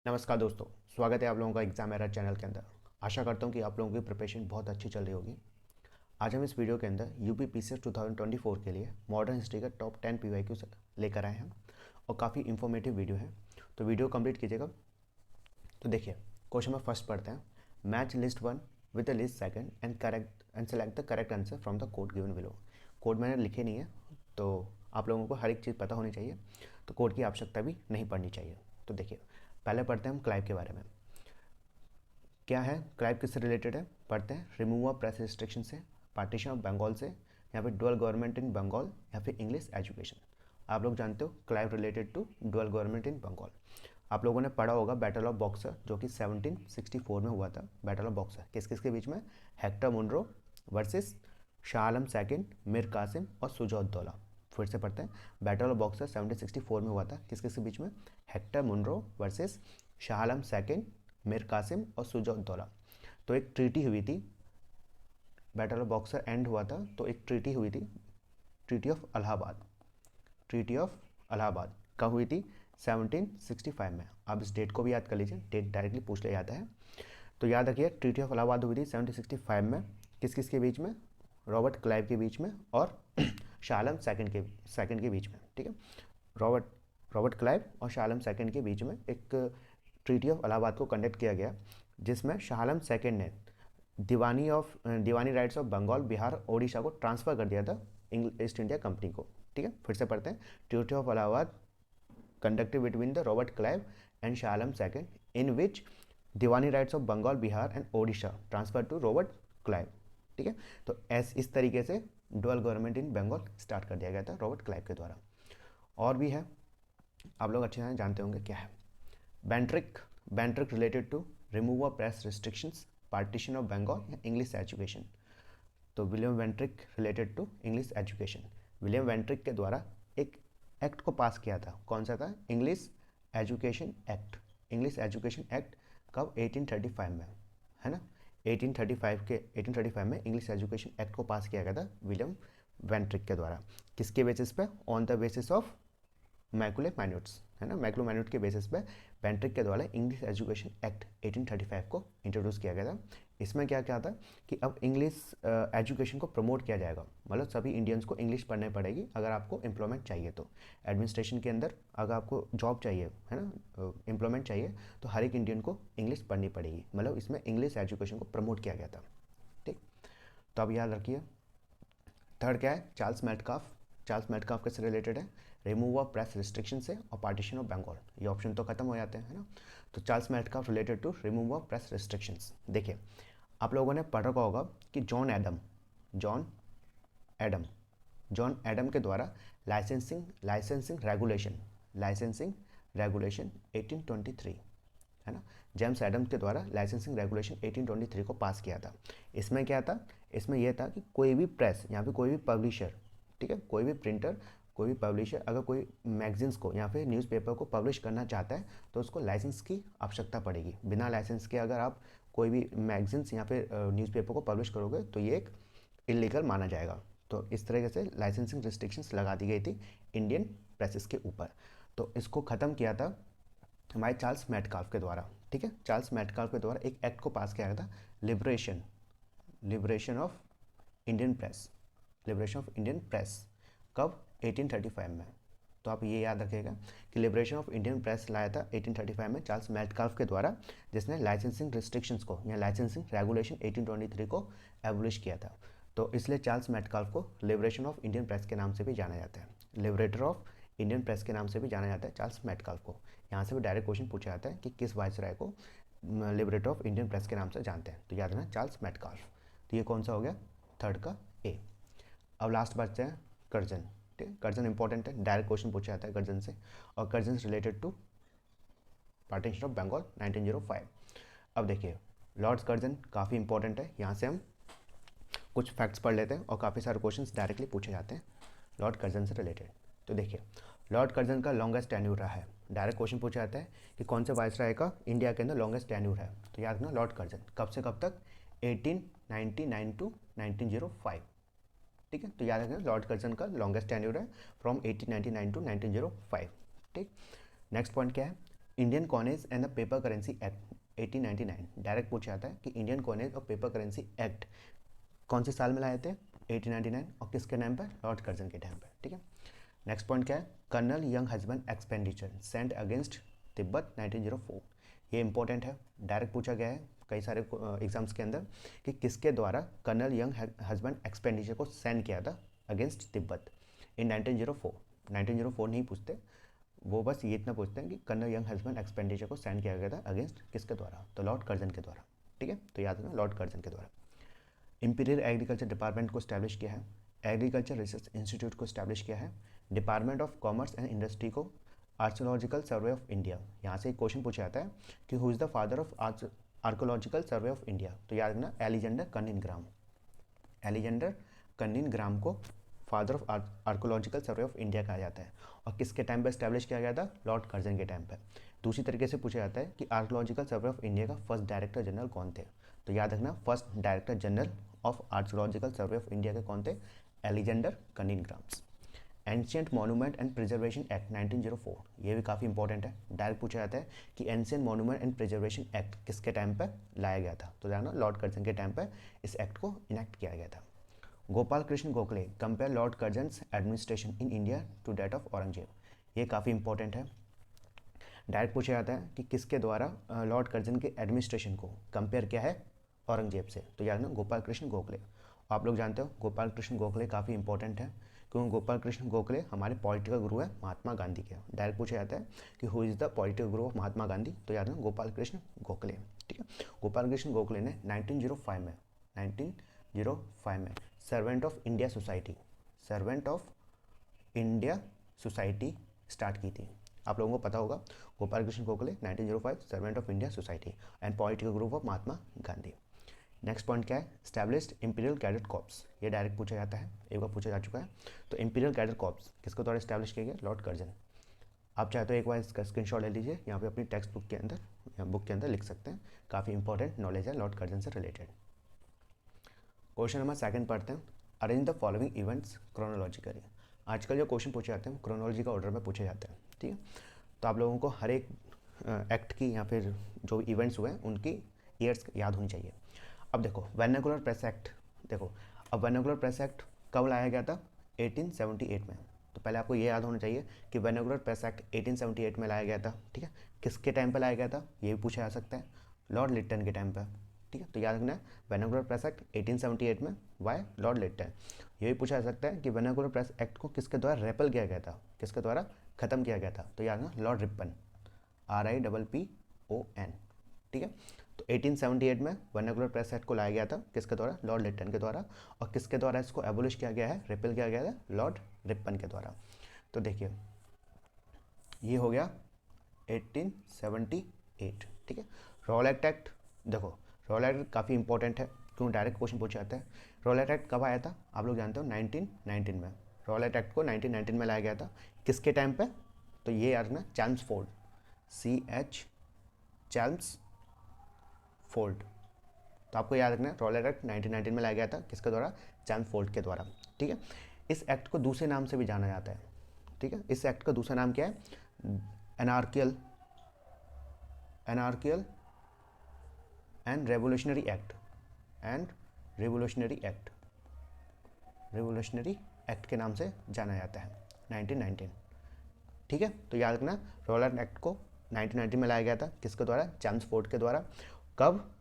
नमस्कार दोस्तों, स्वागत है आप लोगों का एग्जाम एरर चैनल के अंदर। आशा करता हूँ कि आप लोगों की प्रिपरेशन बहुत अच्छी चल रही होगी। आज हम इस वीडियो के अंदर यूपी पीसीएस 2024 के लिए मॉडर्न हिस्ट्री का टॉप 10 पीवाईक्यू लेकर आए हैं और काफ़ी इंफॉर्मेटिव वीडियो है, तो वीडियो कंप्लीट कीजिएगा। तो देखिए, क्वेश्चन में फर्स्ट पढ़ते हैं। Match list one with the list second and select the correct answer from the code given below. Code मैंने लिखे नहीं है, तो आप लोगों को हर एक चीज़ पता होनी चाहिए, तो कोड की आवश्यकता भी नहीं पड़नी चाहिए। तो देखिए, पहले पढ़ते हैं हम क्लाइव के बारे में। क्या है क्लाइव, किससे रिलेटेड है पढ़ते हैं। रिमूव ऑफ प्रेस रिस्ट्रिक्शन से, पार्टीशन ऑफ बंगाल से, या फिर डुअल गवर्नमेंट इन बंगाल, या फिर इंग्लिश एजुकेशन। आप लोग जानते हो Clive related to dual government in Bengal. आप लोगों ने पढ़ा होगा बैटल ऑफ बॉक्सर, जो कि 1764 में हुआ था। बैटल ऑफ बॉक्सर किस किस के बीच में? Hector Munro versus Shah Alam second, Mir Qasim और सुजाउद्दौला। फिर से पढ़ते हैं। बैटल ऑफ बॉक्सर 1764 में हुआ था, किस किस के बीच में? Hector Munro versus Shah Alam second, Mir Qasim और सुजाउद्दौला। तो एक ट्रीटी हुई थी, बैटल ऑफ बॉक्सर एंड हुआ था तो एक ट्रीटी हुई थी, treaty of Allahabad. Treaty of Allahabad कब हुई थी? 1765 में। आप इस डेट को भी याद कर लीजिए, डेट डायरेक्टली पूछ लिया जाता है। तो याद रखिए, ट्रीटी ऑफ इलाहाबाद हुई थी 1765 में। किस किस के बीच में? रॉबर्ट क्लाइव के बीच में और शाह आलम सेकंड के बीच में। ठीक है, रॉबर्ट रॉबर्ट क्लाइव और शाह आलम सेकंड के बीच में एक ट्रीटी ऑफ इलाहाबाद को कंडक्ट किया गया, जिसमें शाह आलम सेकंड ने दीवानी राइट्स ऑफ बंगाल, बिहार, ओडिशा को ट्रांसफ़र कर दिया था ईस्ट इंडिया कंपनी को। ठीक है, फिर से पढ़ते हैं। Treaty of Allahabad conducted between the Robert Clive and Shah Alam II, in which Diwani rights of Bengal, Bihar and Odisha transfer to Robert Clive. ठीक है, तो इस तरीके से dual government in Bengal start कर दिया गया था रॉबर्ट क्लाइव के द्वारा। और भी है, आप लोग अच्छे से जानते होंगे क्या है। Bentinck Bentinck related to remove of press restrictions, partition of Bengal या इंग्लिश एजुकेशन। तो William Bentinck related to English education. William Bentinck के द्वारा एक एक्ट को पास किया था, कौन सा था? English education act. English education act कब? 1835 में, है ना। 1835 में इंग्लिश एजुकेशन एक्ट को पास किया गया था विलियम वेंट्रिक के द्वारा। किसके बेसिस पे? On the basis of Macaulay minutes, है ना। मैकुले माइन्यूट के बेसिस पे वेंट्रिक के द्वारा इंग्लिश एजुकेशन एक्ट 1835 को इंट्रोड्यूस किया गया था। इसमें क्या क्या था कि अब इंग्लिश एजुकेशन को प्रमोट किया जाएगा, मतलब सभी इंडियंस को इंग्लिश पढ़नी पड़ेगी अगर आपको एम्प्लॉयमेंट चाहिए। तो एडमिनिस्ट्रेशन के अंदर अगर आपको जॉब चाहिए, है ना, एम्प्लॉयमेंट चाहिए, तो हर एक इंडियन को इंग्लिश पढ़नी पड़ेगी। मतलब इसमें इंग्लिश एजुकेशन को प्रमोट किया गया था। ठीक, तो अब याद रखिए। थर्ड क्या है? Charles Metcalfe. चार्ल्स मेटकाफ किससे रिलेटेड है? रिमूव ऑफ प्रेस रिस्ट्रिक्शन से और पार्टीशन ऑफ बंगाल। ये ऑप्शन तो खत्म हो जाते हैं, है ना। तो Charles Metcalfe related to remove of press restrictions. देखिए, आप लोगों ने पढ़ रखा होगा कि जॉन एडम जॉन एडम के द्वारा लाइसेंसिंग रेगुलेशन 1823, है ना। जेम्स एडम्स के द्वारा लाइसेंसिंग रेगुलेशन 1823 को पास किया था। इसमें क्या था? इसमें यह था कि कोई भी प्रेस या फिर कोई भी पब्लिशर, ठीक है, कोई भी प्रिंटर, कोई भी पब्लिशर अगर कोई मैगजीन्स को या फिर न्यूज़पेपर को पब्लिश करना चाहता है तो उसको लाइसेंस की आवश्यकता पड़ेगी। बिना लाइसेंस के अगर आप कोई भी मैगजीन्स या फिर न्यूज़पेपर को पब्लिश करोगे तो ये एक इलीगल माना जाएगा। तो इस तरीके से लाइसेंसिंग रिस्ट्रिक्शंस लगा दी गई थी इंडियन प्रेसेस के ऊपर। तो इसको ख़त्म किया था हमारे चार्ल्स मेटकाल्फ के द्वारा। ठीक है, चार्ल्स मेटकाल्फ के द्वारा एक एक्ट को पास किया गया था, liberation of Indian press. Liberation of Indian press कब? 1835 में। तो आप ये याद रखिएगा कि लिबरेशन ऑफ इंडियन प्रेस लाया था 1835 में चार्ल्स मेटकाल्फ के द्वारा, जिसने लाइसेंसिंग रिस्ट्रिक्शंस को या लाइसेंसिंग रेगुलेशन 1823 को एबलिश किया था। तो इसलिए चार्ल्स मेटकाल्फ को लिबरेशन ऑफ इंडियन प्रेस के नाम से भी जाना जाता है। लिबरेटर ऑफ इंडियन प्रेस के नाम से भी जाना जाता है चार्ल्स मेटकाल्फ को। यहाँ से भी डायरेक्ट क्वेश्चन पूछा जाता है कि किस वाइसराय को लिबरेटर ऑफ इंडियन प्रेस के नाम से जानते हैं, तो याद रखना चार्ल्स मेटकाल्फ। तो ये कौन सा हो गया? थर्ड का ए। अब लास्ट बचते हैं कर्जन। ठीक है, कर्जन इंपॉर्टेंट है, डायरेक्ट क्वेश्चन पूछा जाता है कर्जन से, और Curzon related to partition of Bengal 1905। अब देखिए, लॉर्ड्स कर्जन काफ़ी इंपॉर्टेंट है, यहाँ से हम कुछ फैक्ट्स पढ़ लेते हैं और काफ़ी सारे क्वेश्चंस डायरेक्टली पूछे जाते हैं लॉर्ड कर्जन से रिलेटेड। तो देखिए, लॉर्ड कर्जन का लॉन्गेस्ट टेन्यूर रहा है। डायरेक्ट क्वेश्चन पूछा जाता है कि कौन से वाइसराय का इंडिया के अंदर लॉन्गेस्ट टेन्यूर है, तो याद रखना लॉर्ड कर्जन। कब से कब तक? 1899 टू 1905। ठीक है, तो याद रखना लॉर्ड कर्जन का लॉन्गेस्ट टेन्यूर है फ्रॉम 1899 टू 1905। ठीक, नेक्स्ट पॉइंट क्या है? Indian coinage and the paper currency act 1899, direct पूछा जाता है कि इंडियन कॉइनेज और पेपर करेंसी एक्ट कौन से साल में लाए थे, 1899, और किसके टाइम पर, लॉर्ड कर्जन के टाइम पर। ठीक है, नेक्स्ट पॉइंट क्या है, colonel young husband expenditure Saint against Tibet 1904, ये इंपॉर्टेंट है, डायरेक्ट पूछा गया है कई सारे एग्जाम्स के अंदर कि किसके द्वारा कर्नल यंग हस्बैंड एक्सपेंडिचर को सेंड किया था अगेंस्ट तिब्बत इन 1904। 1904 नहीं पूछते वो, बस ये इतना पूछते हैं कि कर्नल यंग हस्बैंड एक्सपेंडिचर को सेंड किया गया था अगेंस्ट किसके द्वारा, तो लॉर्ड कर्जन के द्वारा। ठीक है, तो याद रखना लॉर्ड कर्जन के द्वारा। इंपीरियल एग्रीकल्चर डिपार्टमेंट को स्टैब्लिश किया है, एग्रीकल्चर रिसर्च इंस्टीट्यूट को स्टैब्लिश किया है, department of commerce and industry को आर्कियोलॉजिकल सर्वे ऑफ इंडिया, यहाँ से एक क्वेश्चन पूछा जाता है कि who is the father of archaeological survey of India, तो याद रखना एलिजेंडर कनिंघराम। एलिजेंडर कनिंघराम को father of archaeological survey of India कहा जाता है, और किसके टाइम पर स्टैब्लिश किया गया था, लॉर्ड कर्जन के टाइम पर। दूसरी तरीके से पूछा जाता है कि आर्कियोलॉजिकल सर्वे ऑफ इंडिया का फर्स्ट डायरेक्टर जनरल कौन थे, तो याद रखना first director general of archaeological survey of India के कौन थे, एलिजेंडर कनिंघराम। Ancient monument and preservation act 1904, ये भी काफ़ी इंपॉर्टेंट है, डायरेक्ट पूछा जाता है कि ancient monument and preservation act किसके टाइम पर लाया गया था, तो जानना लॉर्ड कर्जन के टाइम पर इस एक्ट को इनेक्ट किया गया था। Gopal Krishna Gokhale compare Lord Curzon's administration in India to date of Aurangzeb, ये काफ़ी इंपॉर्टेंट है, डायरेक्ट पूछा जाता है कि किसके द्वारा लॉर्ड कर्जन के एडमिनिस्ट्रेशन को कंपेयर किया है औरंगजेब से, तो याद ना गोपाल कृष्ण गोखले। आप लोग जानते हो गोपाल कृष्ण गोखले काफ़ी इंपॉर्टेंट है, क्योंकि गोपाल कृष्ण गोखले हमारे पॉलिटिकल गुरु है महात्मा गांधी के, डायरेक्ट पूछा जाता है कि who is the political Guru of Mahatma Gandhi, तो याद ना गोपाल कृष्ण गोखले। ठीक है, गोपाल कृष्ण गोखले ने 1905 में servant of India society, servant of India society start की थी। आप लोगों को पता होगा Gopal Krishna Gokhale 1905 servant of India society and political group of Mahatma Gandhi. Next point क्या है, स्टैब्लिश्ड इंपीरियल कैडेट कॉर्प्स, ये डायरेक्ट पूछा जाता है, एक बार पूछा जा चुका है, तो इंपीरियल कैडेट कॉर्प्स किसके द्वारा स्टैब्लिश किया गया, लॉर्ड कर्जन। आप चाहे तो एक बार इसका स्क्रीनशॉट ले लीजिए, यहाँ पे अपनी टेक्स्ट बुक के अंदर या बुक के अंदर लिख सकते हैं, काफ़ी इंपॉर्टेंट नॉलेज है लॉर्ड कर्जन से रिलेटेड। क्वेश्चन नंबर सेकंड पढ़ते हैं, arrange the following events chronologically. आजकल जो क्वेश्चन पूछे जाते हैं क्रोनोलॉजी का ऑर्डर में पूछे जाते हैं। ठीक है, तो आप लोगों को हर एक एक्ट की या फिर जो इवेंट्स हुए हैं उनकी ईयर्स याद होनी चाहिए। अब देखो वर्नाकुलर प्रेस एक्ट, देखो अब वर्नाकुलर प्रेस एक्ट कब लाया गया था, 1878 में, तो पहले आपको ये याद होना चाहिए कि वर्नाकुलर प्रेस एक्ट 1878 में लाया गया था। ठीक है, किसके टाइम पर लाया गया था ये भी पूछा जा सकता है, लॉर्ड लिट्टन के टाइम पर। ठीक है, तो याद रखना है वर्नाकुलर प्रेस एक्ट 1878 में, वाई, लॉर्ड लिट्टन। ये भी पूछा जा सकता है कि वर्नाकुलर प्रेस एक्ट को किसके द्वारा रेपल किया गया था, किसके द्वारा खत्म किया गया था, तो याद रखना लॉर्ड रिपन, RIPPON। ठीक है, तो 1878 में वर्नाकुलर प्रेस एक्ट को लाया गया था, किसके द्वारा, लॉर्ड लिट्टन के द्वारा, और किसके द्वारा इसको एबोलिश किया गया है, रिपेल किया गया है, लॉर्ड रिपन के द्वारा। तो देखिए ये हो गया 1878। ठीक है, रॉलेट एक्ट, देखो रॉलेट एक्ट काफ़ी इंपॉर्टेंट है, क्यों डायरेक्ट क्वेश्चन पूछा जाता है। रॉलेट एक्ट कब आया था, आप लोग जानते हो 1919 में, रॉलेट एक्ट को 1919 में लाया गया था, किसके टाइम पे, तो ये याद रखना चैम्सफोर्ड, CH चैम्सफोर्ड, तो आपको याद रखना है रॉलेट एक्ट 1919 में लाया गया था, किसके द्वारा, चैम्सफोर्ड के द्वारा। ठीक है, इस एक्ट को दूसरे नाम से भी जाना जाता है। ठीक है, इस एक्ट का दूसरा नाम क्या है, anarchical and revolutionary act, revolutionary act के नाम से जाना जाता है 1919। ठीक है, तो याद रखना रॉलेट एक्ट को 1919 में लाया गया था, किसके द्वारा, चैम्सफोर्ड के द्वारा। कब,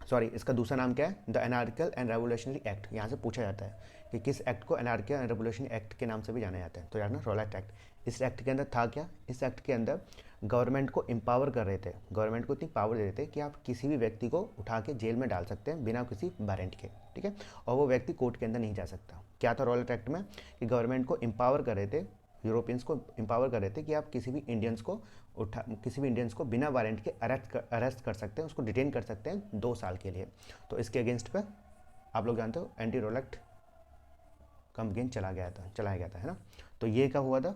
सॉरी, इसका दूसरा नाम क्या है, द एनार्कियल एंड रेवोल्यूशनरी एक्ट, यहाँ से पूछा जाता है कि किस एक्ट को एनार्कियल एंड रेवोल्यूशनरी एक्ट के नाम से भी जाना जाता है, तो याद रखना रॉलेट एक्ट। इस एक्ट के अंदर था क्या, इस एक्ट के अंदर गवर्नमेंट को एम्पावर कर रहे थे, गवर्नमेंट को इतनी पावर दे रहे थे कि आप किसी भी व्यक्ति को उठा के जेल में डाल सकते हैं बिना किसी वारंट के। ठीक है, और वो व्यक्ति कोर्ट के अंदर नहीं जा सकता। क्या था रॉलेट एक्ट में, कि गवर्नमेंट को एम्पावर कर रहे थे, यूरोपियंस को एम्पावर कर रहे थे कि आप किसी भी इंडियंस को बिना वारंट के अरेस्ट कर सकते हैं, उसको डिटेन कर सकते हैं 2 साल के लिए। तो इसके अगेंस्ट पे आप लोग जानते हो एंटी रॉलेट कंपेन चलाया गया था, है ना। तो ये कब हुआ था,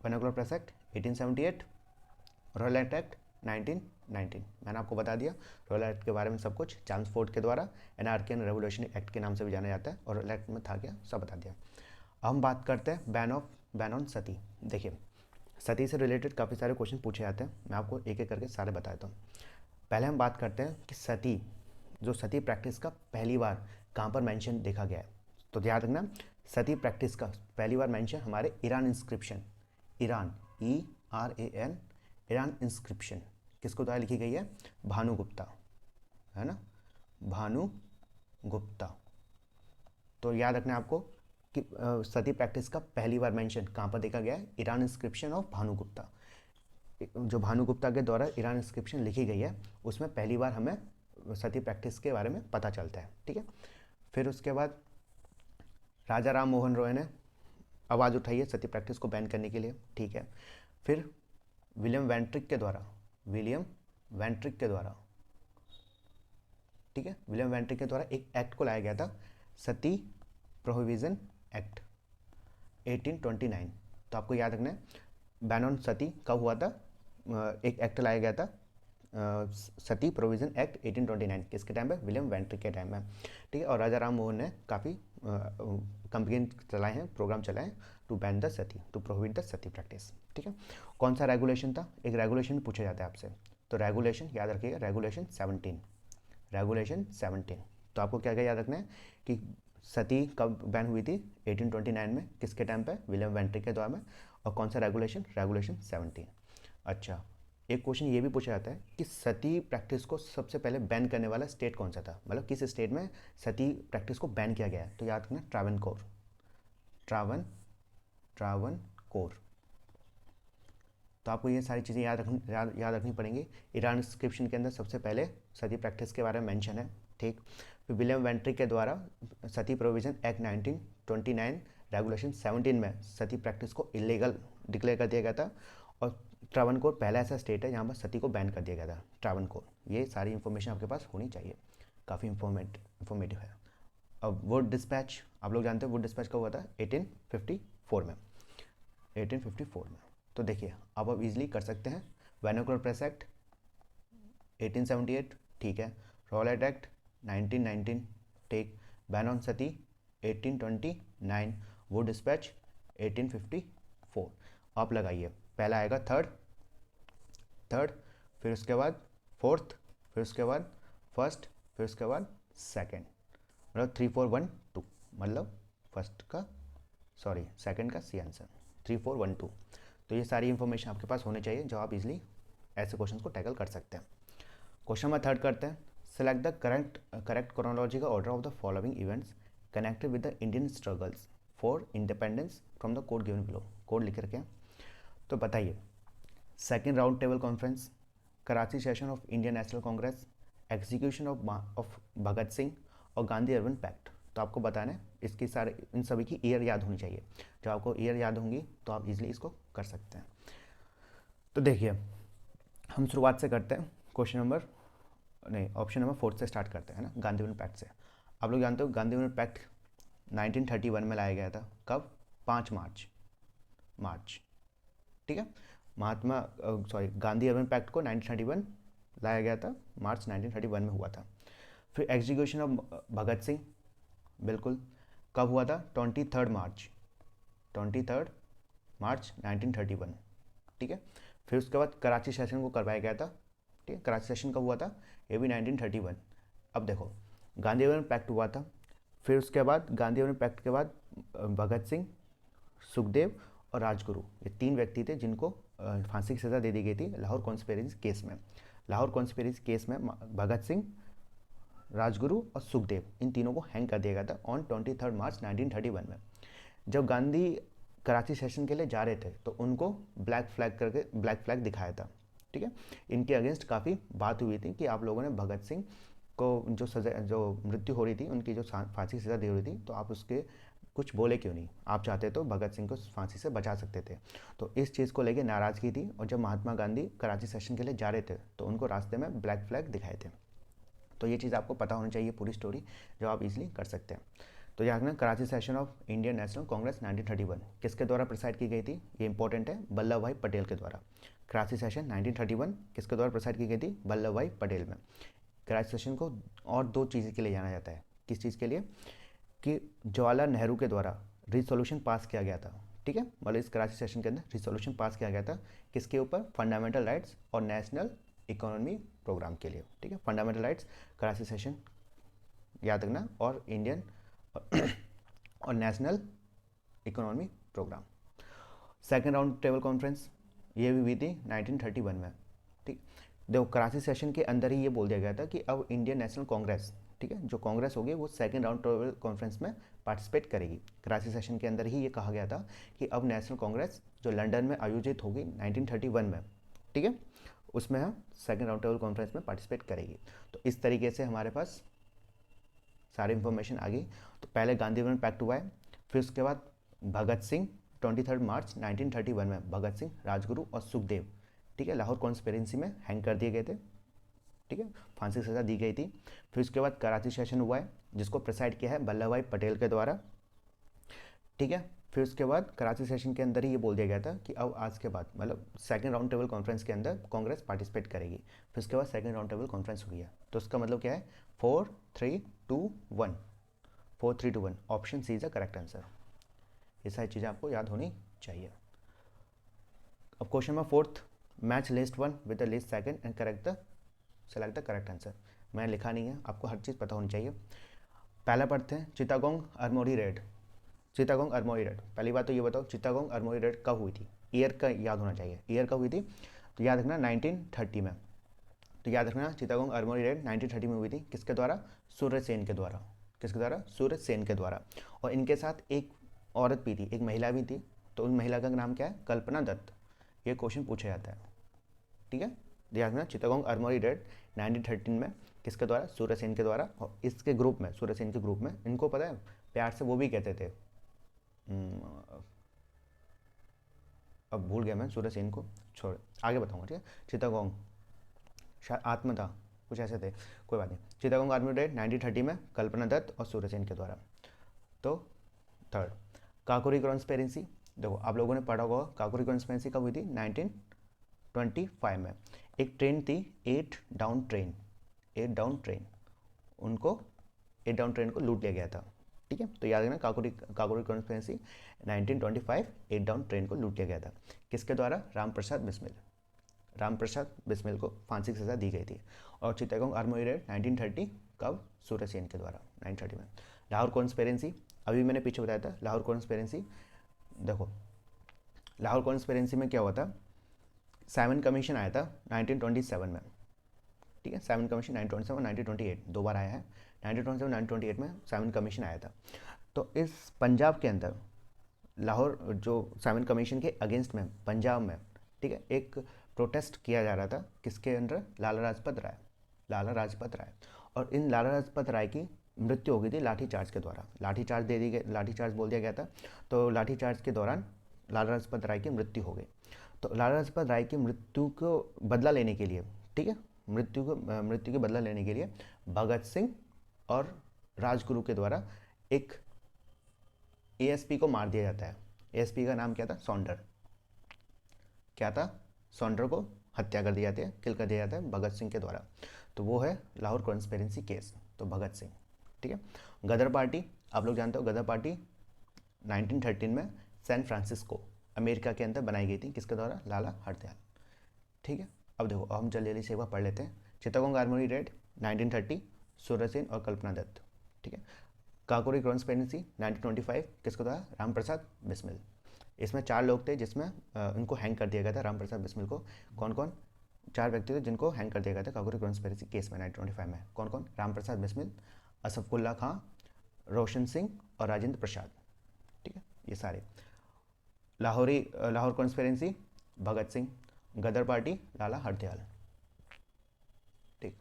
vernacular press act 1878, Rowlatt act 1919। मैंने आपको बता दिया रॉलेट एक्ट के बारे में सब कुछ, चैम्सफोर्ड के द्वारा, एनार्कियल रेवोल्यूशनरी एक्ट के नाम से भी जाना जाता है, और रॉलेट एक्ट में था क्या सब बता दिया। अब हम बात करते हैं बैन ऑन सती। देखिए सती से रिलेटेड काफ़ी सारे क्वेश्चन पूछे जाते हैं, मैं आपको एक एक करके सारे बता देता हूँ। पहले हम बात करते हैं कि सती प्रैक्टिस का पहली बार कहाँ पर मेंशन देखा गया है। तो ध्यान रखना, सती प्रैक्टिस का पहली बार मेंशन हमारे Iran inscription, Iran ERAN, Iran inscription किसको द्वारा लिखी गई है? भानुगुप्ता, है ना, भानुगुप्ता। तो याद रखना है आपको कि सती प्रैक्टिस का पहली बार मेंशन कहाँ पर देखा गया है? Iran inscription of Bhanugupta. जो भानुगुप्ता के द्वारा ईरान इंस्क्रिप्शन लिखी गई है उसमें पहली बार हमें सती प्रैक्टिस के बारे में पता चलता है, ठीक है। फिर उसके बाद राजा राम मोहन रॉय ने आवाज़ उठाई है सती प्रैक्टिस को बैन करने के लिए, ठीक है। फिर विलियम वेंट्रिक के द्वारा, ठीक है, विलियम वेंट्रिक के द्वारा एक एक्ट को लाया गया था, सती प्रोहिबिशन एक्ट 1829। तो आपको याद रखना है बैन ऑन सती कब हुआ था? एक एक्ट लाया गया था सती प्रोविजन एक्ट 1829, किसके टाइम पे? विलियम वेंट्रिक के टाइम में, ठीक है। और राजा राम मोहन ने काफ़ी कंपेन चलाए हैं, प्रोग्राम चलाए हैं to ban the Sati, to prohibit the Sati practice, ठीक है। कौन सा रेगुलेशन था? एक रेगुलेशन पूछा जाता है आपसे, तो रेगुलेशन याद रखिएगा, रेगुलेशन 17। तो आपको क्या क्या याद रखना है कि सती कब बैन हुई थी? 1829 में, किसके टाइम पे? विलियम वेंट्रिक के द्वारा में। और कौन सा रेगुलेशन? रेगुलेशन 17। अच्छा, एक क्वेश्चन ये भी पूछा जाता है कि सती प्रैक्टिस को सबसे पहले बैन करने वाला स्टेट कौन सा था, मतलब किस स्टेट में सती प्रैक्टिस को बैन किया गया है? तो याद रखना ट्रावनकोर। तो आपको ये सारी चीज़ें याद रखनी पड़ेंगी। ईरान इंस्क्रिप्शन के अंदर सबसे पहले सती प्रैक्टिस के बारे में मेंशन है, ठीक। फिर विलियम वेंट्रिक के द्वारा सती प्रोविजन एक्ट 1929 रेगुलेशन 17 में सती प्रैक्टिस को इलीगल डिक्लेयर कर दिया गया था। और ट्रावनकोर पहला ऐसा स्टेट है जहाँ पर सती को बैन कर दिया गया था, ट्रावनकोर। ये सारी इन्फॉर्मेशन आपके पास होनी चाहिए, काफ़ी इंफॉर्मेटिव है। अब वुड डिस्पैच, आप लोग जानते हैं वुड डिस्पैच कब हुआ था? 1854 में। तो देखिए अब आप इजीली कर सकते हैं। वर्नाकुलर प्रेस एक्ट 1878, ठीक है। रॉलेट एक्ट 1919, ठीक। Ban on Sati 1829, Wood dispatch 1854। आप लगाइए, पहला आएगा थर्ड, फिर उसके बाद फोर्थ, फिर उसके बाद फर्स्ट, फिर उसके बाद सेकंड, मतलब 3 4 1 2, मतलब सेकंड का सी आंसर 3 4 1 2। तो ये सारी इंफॉर्मेशन आपके पास होनी चाहिए जो आप इजीली ऐसे क्वेश्चन को टैकल कर सकते हैं। क्वेश्चन नंबर 3 करते हैं। Select the correct chronological order of the following events connected with the Indian struggles for independence from the code given below. Code लिख रखे हैं, तो बताइए। Second round table conference, Karachi session of Indian National Congress, execution of Bhagat Singh और Gandhi urban pact. तो आपको बताना है इसकी सारे इन सभी की ईयर याद होनी चाहिए। जब आपको ईयर याद होंगी तो आप इजीली इसको कर सकते हैं। तो देखिए हम शुरुआत से करते हैं, ऑप्शन नंबर 4 से स्टार्ट करते हैं ना, गांधी अर्बन पैक्ट से। आप लोग जानते हो गांधी अर्बन पैक्ट 1931 में लाया गया था। कब? 5 मार्च, ठीक है। गांधी अर्बन पैक्ट को 1931 लाया गया था, मार्च 1931 में हुआ था। फिर एग्जीक्यूशन ऑफ भगत सिंह, बिल्कुल, कब हुआ था? 23 मार्च 1931, ठीक है। फिर उसके बाद कराची सेशन को करवाया गया था, ठीक है। कराची सेशन कब हुआ था? ये भी 1931। अब देखो गांधी अर्बन पैक्ट हुआ था, फिर उसके बाद गांधी अर्बन पैक्ट के बाद भगत सिंह, सुखदेव और राजगुरु, ये 3 व्यक्ति थे जिनको फांसी की सज़ा दे दी गई थी लाहौर कॉन्स्पिरेसी केस में। लाहौर कॉन्स्पिरेसी केस में भगत सिंह, राजगुरु और सुखदेव, इन तीनों को हैंग कर दिया गया था ऑन 23 मार्च 1931 में। जब गांधी कराची सेशन के लिए जा रहे थे तो उनको ब्लैक फ्लैग दिखाया था, ठीक है। इनके अगेंस्ट काफ़ी बात हुई थी कि आप लोगों ने भगत सिंह को जो मृत्यु हो रही थी, उनकी जो फांसी की सज़ा दी रही थी, तो आप उसके कुछ बोले क्यों नहीं? आप चाहते तो भगत सिंह को फांसी से बचा सकते थे। तो इस चीज़ को लेके नाराज़गी थी, और जब महात्मा गांधी कराची सेशन के लिए जा रहे थे तो उनको रास्ते में ब्लैक फ्लैग दिखाए थे। तो ये चीज़ आपको पता होनी चाहिए, पूरी स्टोरी, जो आप इजीली कर सकते हैं। तो याद रखना, Karachi session of Indian National Congress 1931 किसके द्वारा प्रिसाइड की गई थी? ये इंपॉर्टेंट है, वल्लभ भाई पटेल के द्वारा। कराची सेशन 1931 किसके द्वारा प्रिसाइड की गई थी? वल्लभ भाई पटेल में। कराची सेशन को और 2 चीज़ के लिए जाना जाता है। किस चीज़ के लिए? कि जवाहरलाल नेहरू के द्वारा रिसोल्यूशन पास किया गया था, ठीक है, मतलब इस कराची सेशन के अंदर रिजोल्यूशन पास किया गया था किसके ऊपर, फंडामेंटल राइट्स और नेशनल इकोनॉमी प्रोग्राम के लिए। ठीक है, फंडामेंटल राइट्स कराची सेशन याद रखना, और इंडियन और national economy programme. Second round table conference ये भी हुई थी 1931 में। ठीक, देखो कराची सेशन के अंदर ही ये बोल दिया गया था कि अब इंडियन नेशनल कांग्रेस, ठीक है, जो कांग्रेस होगी वो सेकेंड राउंड टेबल कॉन्फ्रेंस में पार्टिसिपेट करेगी। कराची सेशन के अंदर ही ये कहा गया था कि अब नेशनल कांग्रेस जो लंदन में आयोजित होगी 1931 में, ठीक है, उसमें हम सेकेंड राउंड टेबल कॉन्फ्रेंस में पार्टिसिपेट करेगी। तो इस तरीके से हमारे पास सारी इंफॉर्मेशन आ गई। तो पहले गांधी वन पैक्ट हुआ है, फिर उसके बाद भगत सिंह 23 मार्च 1931 में भगत सिंह, राजगुरु और सुखदेव, ठीक है, लाहौर कॉन्स्पिरेंसी में हैंग कर दिए गए थे। ठीक है, फांसी की सज़ा दी गई थी। फिर उसके बाद कराची सेशन हुआ है जिसको प्रिसाइड किया है वल्लभ भाई पटेल के द्वारा। ठीक है, फिर उसके बाद कराची सेशन के अंदर ही ये बोल दिया गया था कि अब आज के बाद मतलब सेकंड राउंड टेबल कॉन्फ्रेंस के अंदर कांग्रेस पार्टिसिपेट करेगी। फिर उसके बाद सेकंड राउंड टेबल कॉन्फ्रेंस हुई है। तो उसका मतलब क्या है, 4 3 2 1, 4 3 2 1, option C is the correct answer. ये सारी चीज़ें आपको याद होनी चाहिए। अब question number fourth, match list one with the list second and select the correct answer. मैंने लिखा नहीं है, आपको हर चीज़ पता होनी चाहिए। पहला पढ़ते हैं, चिटागोंग आर्मोरी रेड। चिटागोंग आर्मोरी रेड, पहली बात तो ये बताओ चिटागोंग आर्मोरी रेड कब हुई थी, ईयर का याद होना चाहिए, ईयर कब हुई थी। तो याद रखना 1930 में। तो याद रखना चिटागोंग आर्मोरी रेड 1930 में हुई थी, किसके द्वारा, सूरज सेन के द्वारा। किसके द्वारा, सूरज सेन के द्वारा। और इनके साथ एक औरत भी थी, एक महिला भी थी। तो उस महिला का नाम क्या है, कल्पना दत्त। ये क्वेश्चन पूछा जाता है। ठीक है, ध्यान रखना चिटागोंग आर्मोरी रेड 1913 में किसके द्वारा, सूरज सेन के द्वारा। और इसके ग्रुप में, सूरज सेन के ग्रुप में, इनको पता है प्यार से वो भी कहते थे, अब भूल गया मैं सूरज सेन को, छोड़ आगे बताऊंगा। ठीक है, चिटागोंग शायद आत्मा था, कुछ ऐसे थे, कोई बात नहीं। चिटागोंग आर्मी रेड 1930 में कल्पना दत्त और सूरज सेन के द्वारा। तो थर्ड, काकोरी कॉन्स्पिरेसी। देखो आप लोगों ने पढ़ा होगा काकोरी कॉन्स्पिरेसी कब हुई थी, 1925 में। एक ट्रेन थी 8 डाउन ट्रेन, 8 डाउन ट्रेन, उनको 8 डाउन ट्रेन को लूट लिया गया था। ठीक है, तो याद रखना काकोरी कॉन्स्पिरेसी 1925, 8 डाउन ट्रेन को लूट लिया गया था। किसके द्वारा, रामप्रसाद बिस्मिल को फांसी की सज़ा दी गई थी। और चिटागोंग आर्मोरी रेड 1930 कब, सूरज सेन के द्वारा 1930 में। लाहौर कॉन्स्पिरेसी, अभी मैंने पीछे बताया था लाहौर कॉन्स्पिरेसी। देखो लाहौर कॉन्स्पिरेसी में क्या हुआ था, साइमन कमीशन आया था 1927 में। ठीक है, साइमन कमीशन 1927 1928 दो बार आया है। 1927 1928 में साइमन कमीशन आया था। तो इस पंजाब के अंदर लाहौर जो साइमन कमीशन के अगेंस्ट में पंजाब में, ठीक है, एक प्रोटेस्ट किया जा रहा था किसके अंदर, लाला लाजपत राय। और इन लाला लाजपत राय की मृत्यु हो गई थी लाठीचार्ज के द्वारा। लाठीचार्ज बोल दिया गया था। तो लाठीचार्ज के दौरान लाला लाजपत राय की मृत्यु हो गई। तो लाला लाजपत राय की मृत्यु को बदला लेने के लिए, ठीक है, मृत्यु के बदला लेने के लिए भगत सिंह और राजगुरु के द्वारा एक एएसपी को मार दिया जाता है। एएसपी का नाम क्या था, सॉन्डर। क्या था, सॉन्डर को हत्या कर दी जाती है, किल कर दिया जाता है भगत सिंह के द्वारा। तो वो है लाहौर कॉन्स्पिरेसी केस, तो भगत सिंह। ठीक है, गदर पार्टी, आप लोग जानते हो गदर पार्टी 1913 में सैन फ्रांसिस्को अमेरिका के अंदर बनाई गई थी, किसके द्वारा, लाला हरदयाल। ठीक है, अब देखो हम जल्दी से एक बार पढ़ लेते हैं। चिटागोंग आर्मोरी रेड 1930, सूरज सेन और कल्पना दत्त। ठीक है, काकोरी कॉन्स्पिरेसी 1925 किसके द्वारा, रामप्रसाद बिस्मिल। इसमें 4 लोग थे जिसमें इनको हैंग कर दिया गया था, रामप्रसाद बिस्मिल को। कौन कौन, 4 व्यक्ति थे जिनको हैंग कर दिया गया था काकोरी कॉन्स्पिरेसी केस में 1925 में। कौन कौन, रामप्रसाद बिस्मिल, असफुल्ला खां, रोशन सिंह और राजेंद्र प्रसाद। ठीक है, ये सारे। Lahore conspiracy Bhagat Singh, Ghadar party Lala Hardayal. ठीक,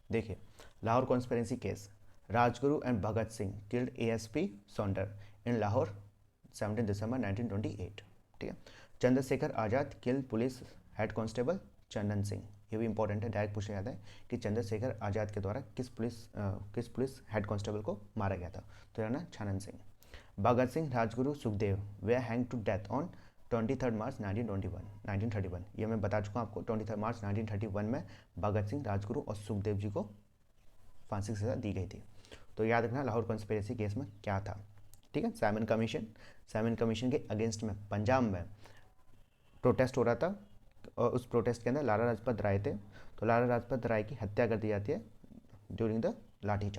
देखिए Lahore conspiracy case, Rajguru and Bhagat Singh killed ASP Saunders in Lahore 17 December 1928। ठीक है, Chandrashekhar Azad kill police head constable Chandan Singh. ये भी इंपॉर्टेंट है, डायरेक्ट पूछा जाता है कि चंद्रशेखर आज़ाद के द्वारा किस पुलिस हेड कांस्टेबल को मारा गया था। तो यानी छानन सिंह। भगत सिंह, राजगुरु, सुखदेव वे हैंग टू डेथ ऑन 23 मार्च 1931। ये मैं बता चुका हूँ आपको, 23 मार्च 1931 में भगत सिंह, राजगुरु और सुखदेव जी को फांसी की सज़ा दी गई थी। तो याद रखना लाहौर कॉन्स्पिरेसी केस में क्या था। ठीक है। साइमन कमीशन के अगेंस्ट में पंजाब में प्रोटेस्ट हो रहा था और उस प्रोटेस्ट के अंदर लाला लाजपत राय थे, तो लाला लाजपत राय की हत्या कर दी जाती है ड्यूरिंग द लाठी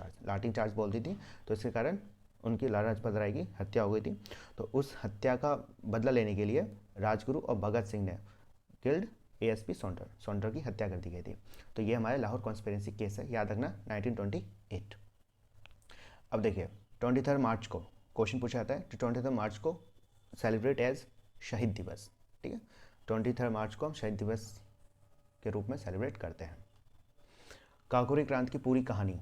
चार्ज बोलती थी, तो इसके कारण उनकी लाला लाजपत राय की हत्या हो गई थी। तो उस हत्या का बदला लेने के लिए राजगुरु और भगत सिंह ने किल्ड एएसपी सौंडर की हत्या कर दी गई थी। तो ये हमारे लाहौर कॉन्स्पिरेसी केस है, याद रखना 1928। अब देखिए 23 मार्च को क्वेश्चन पूछा जाता है, तो 23 मार्च को सेलिब्रेट एज शहीद दिवस, ठीक है। 23 मार्च को हम शहीद दिवस के रूप में सेलिब्रेट करते हैं। काकोरी क्रांति की पूरी कहानी,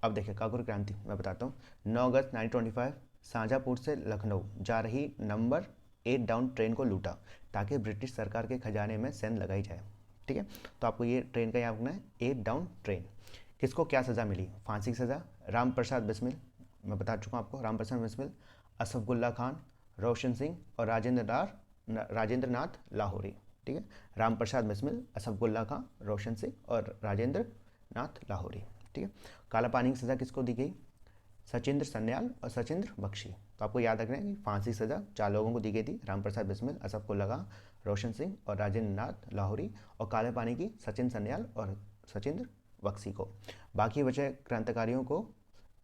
अब देखिए काकोरी क्रांति मैं बताता हूँ। 9 अगस्त 1925 शाहजहाँपुर से लखनऊ जा रही नंबर 8 डाउन ट्रेन को लूटा ताकि ब्रिटिश सरकार के खजाने में सेंध लगाई जाए, ठीक है। तो आपको ये ट्रेन का याद रखना है, 8 डाउन ट्रेन। किसको क्या सज़ा मिली? फांसी की सज़ा राम प्रसाद बिस्मिल, मैं बता चुका हूँ आपको, राम प्रसाद बिस्मिल, असफगुल्ला खान, रोशन सिंह और राजेंद्र नाथ लाहौरी, ठीक है। राम प्रसाद बिस्मिल, असफगुल्ला खान, रोशन सिंह और राजेंद्र नाथ लाहौरी, ठीक है। काला पानी की सज़ा किसको दी गई? सचिंद्र सन्याल और सचिंद्र बख्शी। तो आपको याद रखना है कि फांसी सज़ा 4 लोगों को दी गई थी, राम प्रसाद बिस्मिल, असफगुल्ला खान, रोशन सिंह और राजेंद्र नाथ लाहौरी, और काले पानी की सचिन सन्याल और सचिंद्र बख्शी को। बाकी बचे क्रांतिकारियों को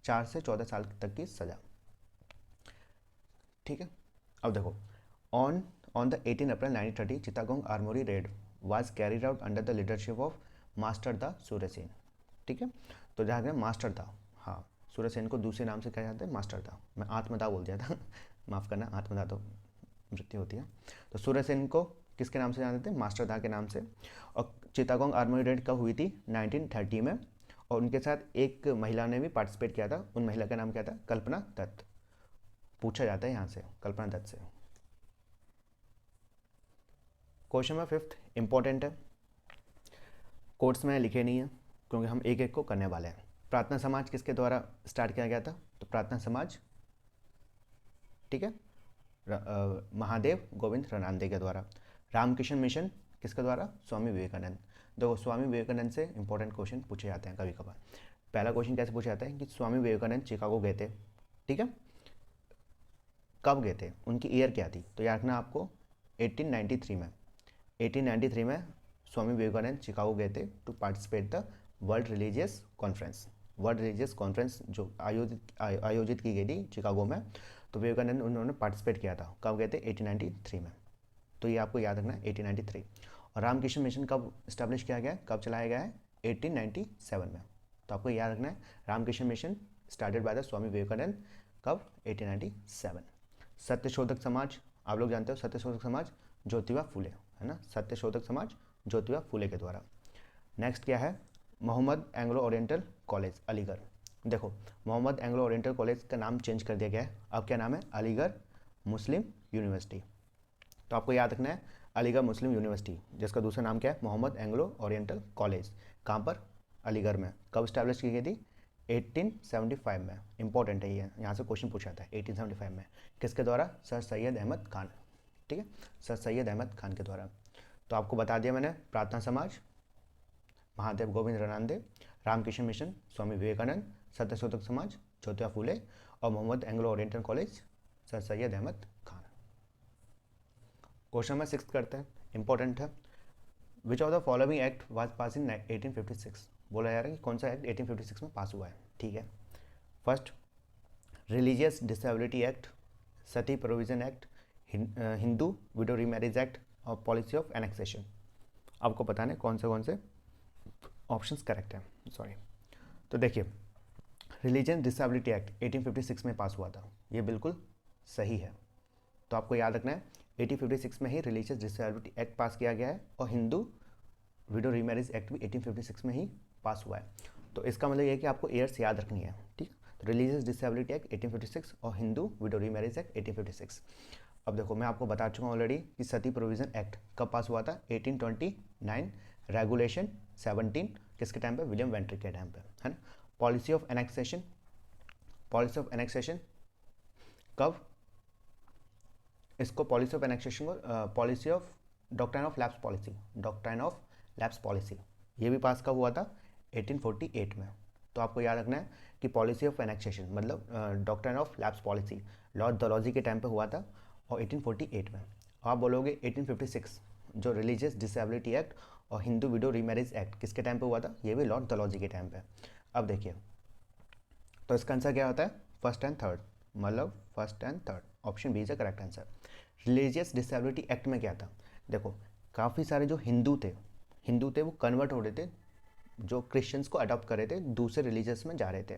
4 से 14 साल तक की सज़ा, ठीक है। अब देखो on the 18 April 1930 Chittagong Armori red was carried out under the leadership of master दा सूर्यसेन, ठीक है। तो जहाँ गया मास्टर दा, हाँ, सूर्यसेन को दूसरे नाम से कहा जाता है मास्टर दा, मैं आत्मदा बोल दिया था माफ़ करना, आत्मदा तो मृत्यु होती है। तो सूर्यसेन को किसके नाम से जानते थे? मास्टर दा के नाम से। और चित्तागोंग आर्मोरी रेड कब हुई थी? 1930 में, और उनके साथ एक महिला ने भी पार्टिसिपेट किया था, उन महिला का नाम क्या था? कल्पना दत्त। पूछा जाता है यहाँ से कल्पना दत्त से। क्वेश्चन नंबर 5 इंपॉर्टेंट है, कोर्ट्स में लिखे नहीं है क्योंकि हम एक एक को करने वाले हैं। प्रार्थना समाज किसके द्वारा स्टार्ट किया गया था? तो प्रार्थना समाज, ठीक है, महादेव गोविंद रनांदे के द्वारा। रामकृष्ण मिशन किसके द्वारा? स्वामी विवेकानंद। देखो स्वामी विवेकानंद से इंपॉर्टेंट क्वेश्चन पूछे जाते हैं कभी कभार। पहला क्वेश्चन कैसे पूछा जाता है कि स्वामी विवेकानंद चिकागो गए थे, ठीक है, कब गए थे, उनकी ईयर क्या थी? तो याद रखना आपको 1893 में, 1893 में स्वामी विवेकानंद चिकागो गए थे to participate the world religious conference जो आयोजित की गई थी चिकागो में। तो विवेकानंद उन्होंने पार्टिसिपेट किया था, कब गए थे? 1893 में। तो ये आपको याद रखना है 1893। और रामकृष्ण मिशन कब इस्टेब्लिश किया गया है, कब चलाया गया है? 1897 में। तो आपको याद रखना है Ramakrishna mission started by the Swami Vivekananda, कब? 1897। सत्यशोधक समाज आप लोग जानते हो, सत्यशोधक समाज ज्योतिबा फुले, है ना, सत्यशोधक समाज ज्योतिबा फुले के द्वारा। नेक्स्ट क्या है? Mohammad Anglo Oriental college Aligarh. देखो मोहम्मद एंग्लो ओरिएंटल कॉलेज का नाम चेंज कर दिया गया है, अब क्या नाम है? अलीगढ़ मुस्लिम यूनिवर्सिटी। तो आपको याद रखना है अलीगढ़ मुस्लिम यूनिवर्सिटी, जिसका दूसरा नाम क्या है? Mohammad Anglo Oriental college. कहाँ पर? अलीगढ़ में। कब स्टैब्लिश की गई थी? 1875 में। इंपॉर्टेंट है ये, यहाँ से क्वेश्चन पूछा था 1875 में। किसके द्वारा? सर सैयद अहमद खान, ठीक है, सर सैयद अहमद खान के द्वारा। तो आपको बता दिया मैंने, प्रार्थना समाज महादेव गोविंद रनांदे, रामकृष्ण मिशन स्वामी विवेकानंद, सत्यशोधक समाज ज्योतिबा फुले और Mohammedan Anglo Oriental college sir Syed Ahmad Khan. Question number 6 करते हैं, इंपॉर्टेंट है। Which of the following act was pass in 1856? बोला जा रहा है कि कौन सा एक्ट 1856 में पास हुआ है, ठीक है। First religious disability act, Sati provision act, Hindu widow remarriage act और पॉलिसी ऑफ एनेक्सेशन। आपको बताना है कौन से ऑप्शंस करेक्ट हैं, सॉरी। तो देखिए रिलीजियस डिसेबिलिटी एक्ट 1856 में पास हुआ था, ये बिल्कुल सही है। तो आपको याद रखना है 1856 में ही रिलीजियस डिसेबिलिटी एक्ट पास किया गया है और हिंदू विडो रीमैरिज एक्ट भी 1856 में ही पास हुआ है। तो इसका मतलब ये है कि आपको ईयर्स याद रखनी है, ठीक। तो रिलीजियस डिसेबिलिटी एक्ट 1856 और हिंदू विडो रीमैरिज एक्ट 1856। अब देखो मैं आपको बता चुका हूँ ऑलरेडी कि सती प्रोविजन एक्ट कब पास हुआ था? 1829। रेगुलेशन 17 किसके टाइम पे? विलियम वेंट्रिक के टाइम पे, है ना। पॉलिसी ऑफ एनेक्सेशन कब? इसको पॉलिसी ऑफ एनेक्सेशन को policy of doctrine of lapse policy ये भी पास कब हुआ था? 1848 में। तो आपको याद रखना है कि पॉलिसी ऑफ एनेक्सेशन मतलब doctrine of lapse policy Lord Dalhousie के टाइम पे हुआ था और 1848 में। आप बोलोगे 1856 जो रिलीजियस डिसेबिलिटी एक्ट और हिंदू विडो रीमैरिज एक्ट किसके टाइम पे हुआ था, ये भी लॉर्ड डलहौजी के टाइम पे। अब देखिए तो इसका आंसर क्या होता है, फर्स्ट एंड थर्ड, मतलब first and third, option B is the correct answer. Religious disability act में क्या था, देखो काफ़ी सारे जो हिंदू थे वो कन्वर्ट हो रहे थे, जो क्रिश्चियंस को अडॉप्ट कर रहे थे, दूसरे रिलीजियस में जा रहे थे,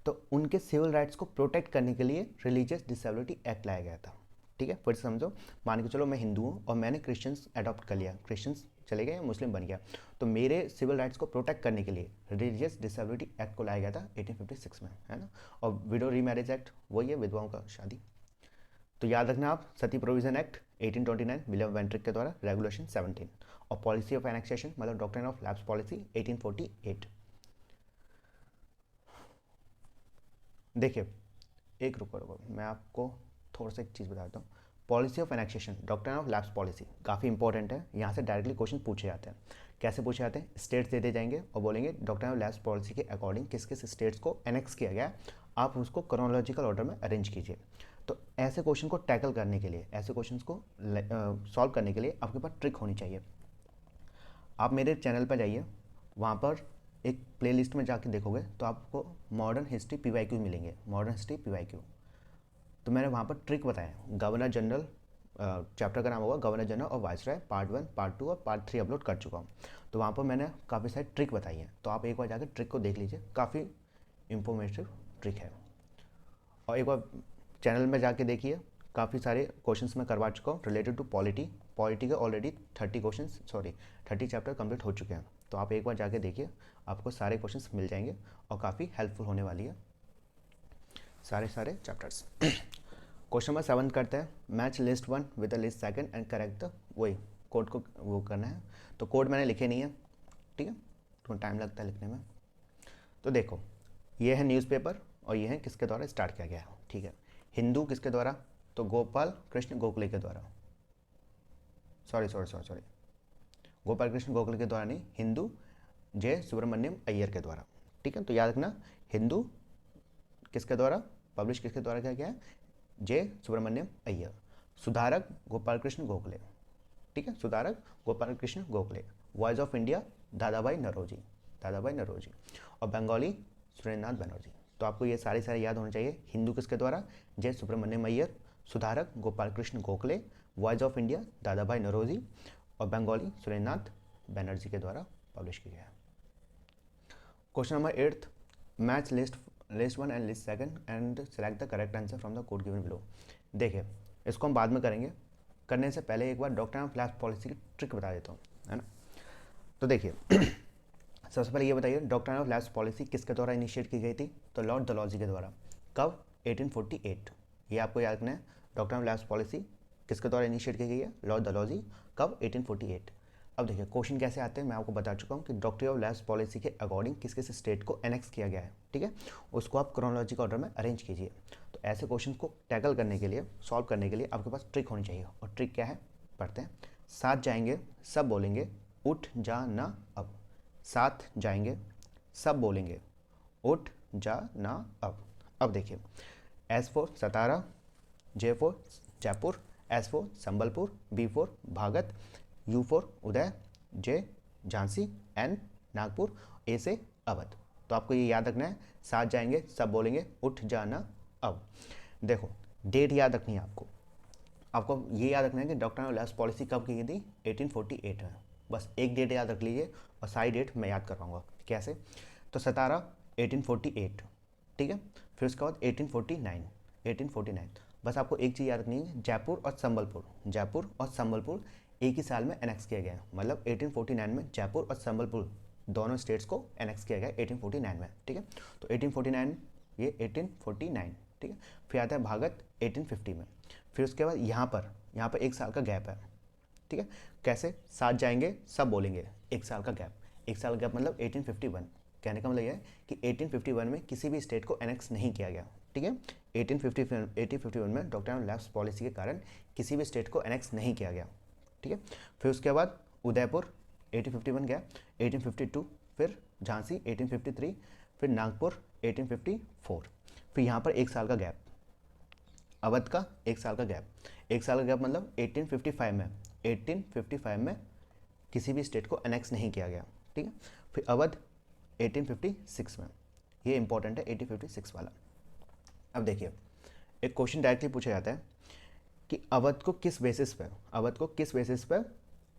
तो उनके सिविल राइट्स को प्रोटेक्ट करने के लिए रिलीजियस डिसेबिलिटी एक्ट लाया गया था। ठीक है, फिर समझो, मान के चलो मैं हिंदू हूँ और मैंने क्रिश्चियंस अडॉप्ट कर लिया, क्रिश्चियंस चले गए, मुस्लिम बन गया, तो मेरे सिविल राइट्स को प्रोटेक्ट करने के लिए रिलीजियस डिसेबिलिटी एक्ट को लाया गया था 1856 में, है ना। और विडो रीमैरिज एक्ट वही है, विधवाओं का शादी। तो याद रखना आप, सती प्रोविजन एक्ट 1829 विलियम वेंट्रिक के द्वारा, रेगुलेशन 17, और पॉलिसी ऑफ एनेक्सेशन मतलब डॉक्ट्रिन ऑफ लैप्स पॉलिसी 1848। देखिए एक रुको मैं आपको थोड़ा सा एक चीज़ बताता हूँ। Policy of annexation doctrine of lapse policy काफ़ी इंपॉर्टेंट है, यहाँ से डायरेक्टली क्वेश्चन पूछे जाते हैं। कैसे पूछे जाते हैं, स्टेट्स दे जाएंगे और बोलेंगे डॉक्ट्रिन ऑफ लैप्स पॉलिसी के अकॉर्डिंग किस किस स्टेट्स को एनेक्स किया गया, आप उसको क्रोनोलॉजिकल ऑर्डर में अरेंज कीजिए। तो ऐसे क्वेश्चन को टैकल करने के लिए, ऐसे क्वेश्चन को सॉल्व करने के लिए आपके पास ट्रिक होनी चाहिए। आप मेरे चैनल पर जाइए, वहाँ पर एक प्लेलिस्ट में जाके देखोगे तो आपको मॉडर्न हिस्ट्री PYQ मिलेंगे, मॉडर्न हिस्ट्री PYQ। तो मैंने वहाँ पर ट्रिक बताया, गवर्नर जनरल चैप्टर का नाम होगा गवर्नर जनरल और वाइसराय, पार्ट 1 पार्ट 2 और पार्ट 3 अपलोड कर चुका हूँ। तो वहाँ पर मैंने काफ़ी सारी ट्रिक बताई है, तो आप एक बार जाकर ट्रिक को देख लीजिए, काफ़ी इंफॉर्मेटिव ट्रिक है। और एक बार चैनल में जाके देखिए, काफ़ी सारे क्वेश्चंस मैं करवा चुका हूँ रिलेटेड टू पॉलिटी के ऑलरेडी 30 चैप्टर कंप्लीट हो चुके हैं। तो आप एक बार जाके देखिए, आपको सारे क्वेश्चंस मिल जाएंगे और काफ़ी हेल्पफुल होने वाली है सारे चैप्टर्स। क्वेश्चन नंबर 7 करते हैं, match list 1 with the list second and correct the, वही कोड को वो करना है। तो कोड मैंने लिखे नहीं है, ठीक है, थोड़ा टाइम लगता है लिखने में। तो देखो ये है न्यूज़पेपर और ये है किसके द्वारा स्टार्ट किया गया है, ठीक है। हिंदू किसके द्वारा, तो गोपाल कृष्ण गोखले के द्वारा, सॉरी गोपाल कृष्ण गोखले के द्वारा नहीं, हिंदू जे सुब्रमण्यम अय्यर के द्वारा, ठीक है। तो याद रखना, हिंदू किसके द्वारा पब्लिश, किसके द्वारा किया गया है, जे सुब्रमण्यम अय्यर। सुधारक गोपाल कृष्ण गोखले, ठीक है, सुधारक Gopal Krishna Gokhale. Voice of India Dadabhai Naoroji, और बंगाली सुरेंद्रनाथ बनर्जी। तो आपको ये सारे याद होने चाहिए। हिंदू किसके द्वारा, जे सुब्रमण्यम अय्यर, सुधारक Gopal Krishna Gokhale, voice of India Dadabhai Naoroji और बंगाली सुरेंद्रनाथ बनर्जी के द्वारा पब्लिश किया गया है। Question number 8, match list 1 and list 2 and select the correct answer from the code given below. देखिए इसको हम बाद में करेंगे, करने से पहले एक बार डॉक्ट्रिन ऑफ लैप्स पॉलिसी की ट्रिक बता देता हूँ, है ना। तो देखिए सबसे पहले ये बताइए, डॉक्ट्रिन ऑफ लैप्स पॉलिसी किसके द्वारा इनिशिएट की गई थी, तो लॉर्ड डलहौजी के द्वारा। कब, 1848। ये आपको याद रखना है, डॉक्ट्रिन ऑफ लैप्स पॉलिसी किसके द्वारा इनिशिएट की गई है, लॉर्ड डलहौजी। कब, 1848। अब देखिए क्वेश्चन कैसे आते हैं, मैं आपको बता चुका हूँ कि डॉक्ट्रिन ऑफ लैप्स पॉलिसी के अकॉर्डिंग किस किस स्टेट को एनेक्स किया गया है, ठीक है, उसको आप क्रोनोलॉजिकल ऑर्डर में अरेंज कीजिए। तो ऐसे क्वेश्चन को टैकल करने के लिए, सॉल्व करने के लिए आपके पास ट्रिक होनी चाहिए, और ट्रिक क्या है पढ़ते हैं। साथ जाएंगे सब बोलेंगे, उठ जा ना अब। साथ जाएंगे सब बोलेंगे, उठ जा ना अब। अब देखिए, S for Satara, J for Jaipur, S for Sambalpur, B for Bhagat, U for Uday, J Jhansi, N Nagpur, A से अवध। तो आपको ये याद रखना है, साथ जाएंगे सब बोलेंगे, उठ जाना अब। देखो डेट याद रखनी है आपको ये याद रखना है कि डॉक्ट्रिन ऑफ लैप्स पॉलिसी कब की गई थी, 1848 में। बस एक डेट याद रख लीजिए और सारी डेट मैं याद करवाऊंगा कैसे। तो 17 1848, ठीक है। फिर उसके बाद 1849। बस आपको एक चीज़ याद रखनी है, जयपुर और संबलपुर एक ही साल में एनेक्स किया गया, मतलब 1849 में जयपुर और संबलपुर दोनों स्टेट्स को एनेक्स किया गया 1849 में, ठीक है। तो 1849, ये 1849, ठीक है। फिर आता है भागत 1850 में। फिर उसके बाद यहाँ पर एक साल का गैप है, ठीक है। कैसे, साथ जाएंगे सब बोलेंगे, एक साल का गैप मतलब 1851। कहने का मतलब यह है कि 1851 में किसी भी स्टेट को एनेक्स नहीं किया गया, ठीक है। 1851 में डॉक्ट्रिन ऑफ लैप्स पॉलिसी के कारण किसी भी स्टेट को एनेक्स नहीं किया गया, ठीक है। फिर उसके बाद उदयपुर 1851 गया, 1852 फिर झांसी 1853, फिर फिर नागपुर 1854, फिर यहाँ पर 1 साल का गैप, अवध का 1 साल का गैप, 1 साल का गैप मतलब 1855 में किसी भी स्टेट को अनेक्स नहीं किया गया, ठीक है। फिर अवध 1856 में, ये इंपॉर्टेंट है 1856 वाला। अब देखिए एक क्वेश्चन डायरेक्टली पूछा जाता है कि अवध को किस बेसिस पर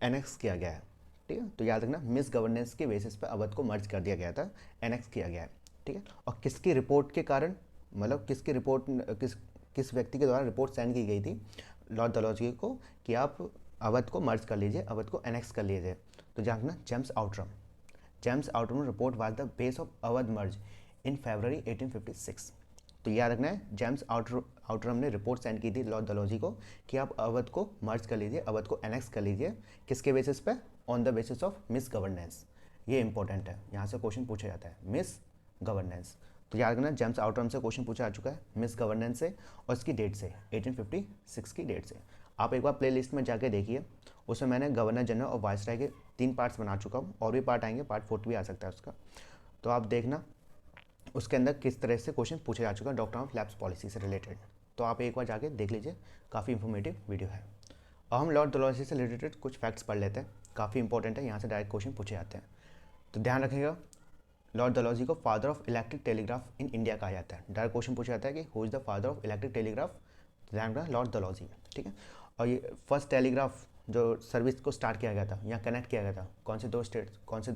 एनेक्स किया गया है, ठीक है। तो याद रखना मिस गवर्नेंस के बेसिस पर अवध को मर्ज कर दिया गया था, एनेक्स किया गया है, ठीक है। और किसकी रिपोर्ट के कारण, मतलब किसकी रिपोर्ट, किस व्यक्ति के द्वारा रिपोर्ट सेंड की गई थी लॉर्ड डलहौजी को कि आप अवध को मर्ज कर लीजिए, अवध को एनेक्स कर लीजिए। तो याद रखना James Outram report was the base of Awadh merge in February 1856। तो याद रखना है जेम्स आउटरम ने रिपोर्ट सेंड की थी लॉर्ड डलहौजी को कि आप अवध को मर्ज कर लीजिए, अवध को एनेक्स कर लीजिए, किसके बेसिस पे, on the basis of miss governance. ये इंपॉर्टेंट है, यहाँ से क्वेश्चन पूछा जाता है मिस गवर्नेंस। तो याद रखना जेम्स आउटरम से क्वेश्चन पूछा जा चुका है मिस गवर्नेंस से, और इसकी डेट से 1856 की डेट से। आप एक बार प्ले लिस्ट में जाके देखिए, उसमें मैंने गवर्नर जनरल और वाइसराय के 3 पार्ट्स बना चुका हूँ, और भी पार्ट आएंगे, पार्ट 4 भी आ सकता है उसका। तो आप देखना उसके अंदर किस तरह से क्वेश्चन पूछे जा चुका है डॉक्टर ऑफ लैब्स पॉलिसी से रिलेटेड। तो आप एक बार जाके देख लीजिए, काफ़ी इंफॉर्मेटिव वीडियो है। और हम लॉर्ड डलहौजी से रिलेटेड कुछ फैक्ट्स पढ़ लेते हैं, काफ़ी इंपॉर्टेंट है, यहाँ से डायरेक्ट क्वेश्चन पूछे जाते हैं। तो ध्यान रखिएगा, लॉर्ड डलहौजी को father of electric telegraph in India कहा जाता है। डायरेक्ट क्वेश्चन पूछा जाता है कि who is the father of electric telegraph, तो ध्यान रखना लॉर्ड डलहौजी, ठीक है। और ये फर्स्ट टेलीग्राफ जो सर्विस को स्टार्ट किया गया था या कनेक्ट किया गया था, कौन से 2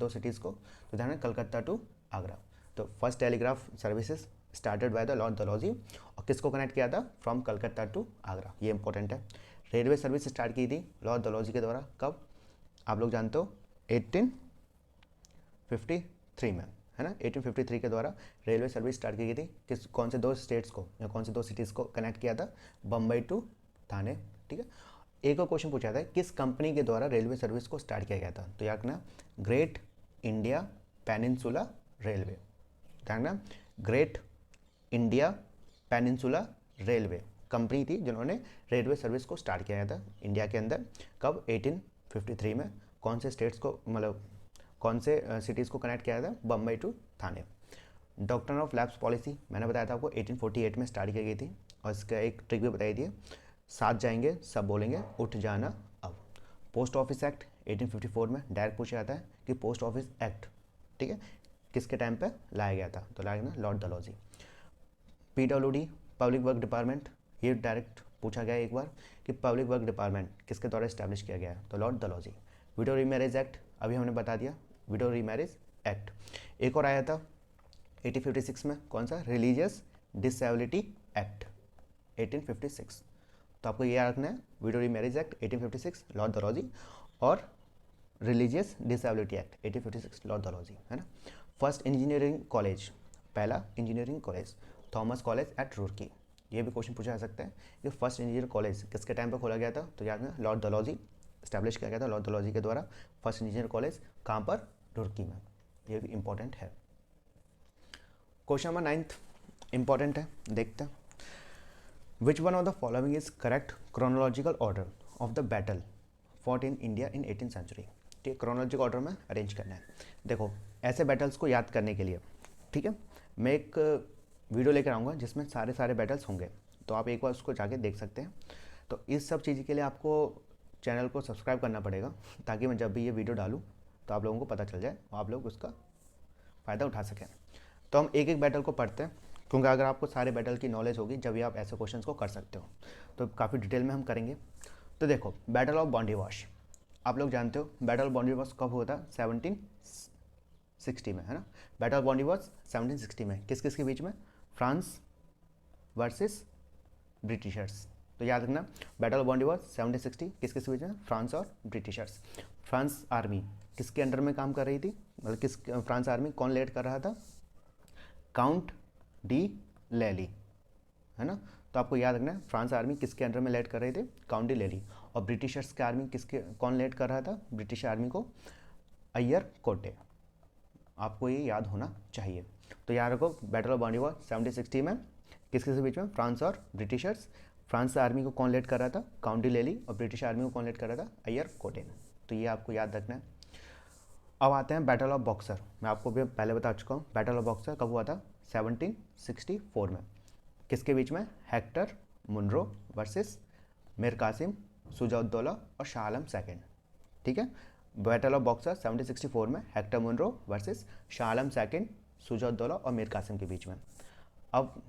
सिटीज़ को, तो ध्यान रखना कलकत्ता टू आगरा। तो first telegraph services started by the Lord Dalhousie, और किसको कनेक्ट किया था, फ्रॉम कलकत्ता टू आगरा, ये इंपॉर्टेंट है। रेलवे सर्विस स्टार्ट की थी लॉर्ड डलहौजी के द्वारा, कब, आप लोग जानते हो 1853 में, है ना। 1853 के द्वारा रेलवे सर्विस स्टार्ट की गई थी, कौन से 2 स्टेट्स को या कौन से 2 सिटीज़ को कनेक्ट किया था, बम्बई टू थाने, ठीक है। एक और क्वेश्चन पूछा था किस कंपनी के द्वारा रेलवे सर्विस को स्टार्ट किया गया था, तो याद रखना ग्रेट इंडिया पेनिनसुला रेलवे, ध्यान रखना great India peninsula railway company थी जिन्होंने रेलवे सर्विस को स्टार्ट किया था इंडिया के अंदर, कब, 1853 में। कौन से स्टेट्स को, मतलब कौन से सिटीज़ को कनेक्ट किया था, Bombay to Thane. Doctor of labs policy मैंने बताया था आपको 1848 में स्टार्ट की गई थी, और इसका एक ट्रिक भी बताई थी, साथ जाएंगे सब बोलेंगे उठ जाना अब। पोस्ट ऑफिस एक्ट 1854 में डायरेक्ट पूछा जाता है कि पोस्ट ऑफिस एक्ट, ठीक है, किसके टाइम पे लाया गया था, तो लाया गया Lord Dalhousie. PWD public work department, ये डायरेक्ट पूछा गया एक बार कि पब्लिक वर्क डिपार्टमेंट किसके द्वारा इस्टेब्लिश किया गया है, तो Lord Dalhousie. Window remarriage act अभी हमने बता दिया, विडो रीमैरिज एक्ट। एक और आया था 1856 में, कौन सा, रिलीजियस डिसेबिलिटी एक्ट 1856। तो आपको ये याद रखना है, widow remarriage act 1856 Lord Dalhousie, और religious disability act 1856 Lord Dalhousie, है ना। फर्स्ट इंजीनियरिंग कॉलेज, पहला engineering college Thomas college at Roorkee, ये भी क्वेश्चन पूछा जा सकता है कि फर्स्ट इंजीनियरिंग कॉलेज किसके टाइम पर खोला गया था, तो याद रखना लॉर्ड डलहौजी इस्टेब्लिश किया गया था, लॉर्ड डलहौजी के द्वारा फर्स्ट इंजीनियर कॉलेज, कहाँ पर, रुड़की में, ये भी इंपॉर्टेंट है। क्वेश्चन नंबर 9 इंपॉर्टेंट है, देखते हैं। Which one of the following is correct chronological order of the battle fought in India in 18th century, ठीक है, क्रोनोलॉजिकल ऑर्डर में अरेंज करना है। देखो ऐसे बैटल्स को याद करने के लिए, ठीक है, मैं एक वीडियो लेकर आऊँगा जिसमें सारे बैटल्स होंगे, तो आप एक बार उसको जाके देख सकते हैं। तो इस सब चीज़ के लिए आपको चैनल को सब्सक्राइब करना पड़ेगा, ताकि मैं जब भी ये वीडियो डालूँ तो आप लोगों को पता चल जाए और आप लोग उसका फ़ायदा उठा सकें। तो हम एक एक बैटल को पढ़ते हैं, क्योंकि अगर आपको सारे बैटल की नॉलेज होगी जब भी आप ऐसे क्वेश्चंस को कर सकते हो, तो काफ़ी डिटेल में हम करेंगे। तो देखो बैटल ऑफ बॉन्डीवाश, आप लोग जानते हो बैटल ऑफ बॉन्डीवाश कब हुआ था, 1760 में, है ना। बैटल ऑफ बॉन्डीवाश 1760 में किस किस के बीच में, फ्रांस वर्सेस ब्रिटिशर्स। तो याद रखना बैटल ऑफ बॉन्डीवाश 1760 किस किस के बीच में, फ्रांस और ब्रिटिशर्स। फ्रांस आर्मी किसके अंडर में काम कर रही थी, मतलब किस, फ्रांस आर्मी कौन लीड कर रहा था, काउंट डी लेली, है ना। तो आपको याद रखना है फ्रांस आर्मी किसके अंडर में लीड कर रहे थे, काउंट डी लेली। और ब्रिटिशर्स की आर्मी कौन लीड कर रहा था, ब्रिटिश आर्मी को अय्यर कोटे, आपको ये याद होना चाहिए। तो याद रखो बैटल ऑफ बॉन्डीवाश 1760 में किस किस के बीच में, फ्रांस और ब्रिटिशर्स। फ्रांस आर्मी को कौन लीड कर रहा था, काउंट डी लेली, और ब्रिटिश आर्मी को कौन लीड कर रहा था, अय्यर कोटे। तो ये आपको याद रखना है। अब आते हैं बैटल ऑफ बॉक्सर। मैं आपको भी पहले बता चुका हूँ बैटल ऑफ बॉक्सर कब हुआ था, 1764 में। किसके बीच में, Hector Munro versus Mir Qasim, Shuja ud Daula और शाह आलम सेकंड। ठीक है, बैटल ऑफ बॉक्सर 1764 में Hector Munro versus Shah Alam second, Shuja-ud-Daula और मीर कासिम के बीच में। अब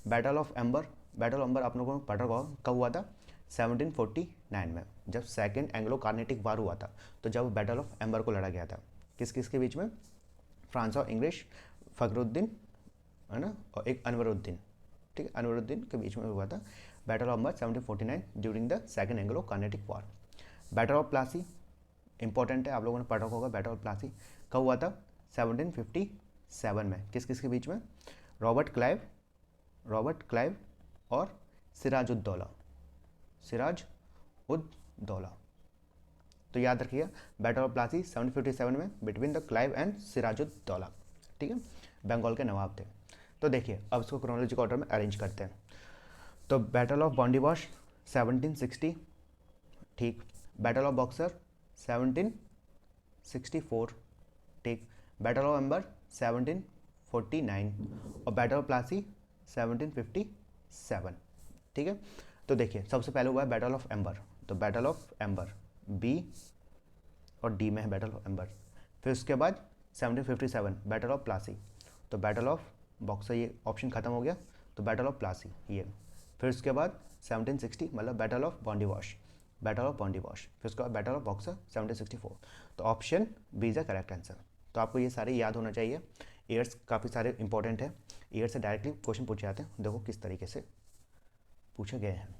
battle of amber, battle of amber आप लोगों को पता होगा कब हुआ था, 1749 में, जब सेकंड एंग्लो कार्नेटिक वार हुआ था। तो जब बैटल ऑफ एम्बर को लड़ा गया था किस किस के बीच में, फ्रांस और इंग्लिश, फखरुद्दीन है ना, और एक अनवरुद्दीन। ठीक है, अनवरुद्दीन के बीच में हुआ था battle of amber 1749 during the second Anglo Carnatic war. Battle of Plassey important है, आप लोगों ने पढ़ा होगा बैटल ऑफ प्लासी कब हुआ था, 1757 में। किस किस के बीच में, रॉबर्ट क्लाइव और सिराज-उद-दौला, सिराज-उद-दौला। तो याद रखिएगा बैटल ऑफ प्लासी 1757 में बिटवीन द क्लाइव एंड सिराज-उद-दौला। ठीक है, बंगाल के नवाब थे। तो देखिए अब इसको क्रोनोलॉजिकल ऑर्डर में अरेंज करते हैं। तो बैटल ऑफ बॉन्डीवॉश 1760, ठीक। बैटल ऑफ बॉक्सर 1764, ठीक। बैटल ऑफ एम्बर 1749 और बैटल ऑफ प्लासी 1757। ठीक है, तो देखिए सबसे पहले हुआ है बैटल ऑफ एम्बर। तो बैटल ऑफ एम्बर बी और डी में है बैटल ऑफ एम्बर। फिर उसके बाद 1757 बैटल ऑफ प्लासी। तो बैटल ऑफ बॉक्सर ये ऑप्शन खत्म हो गया, तो बैटल ऑफ प्लासी ये। फिर उसके बाद 1760 मतलब बैटल ऑफ बॉन्डीवॉश, फिर उसके बाद बैटल ऑफ बॉक्सर 1764। तो option B is the correct answer. तो आपको ये सारे याद होना चाहिए। ईयर्स काफ़ी सारे इंपॉर्टेंट है, ईयर से डायरेक्टली क्वेश्चन पूछे जाते हैं। देखो किस तरीके से पूछे गए हैं।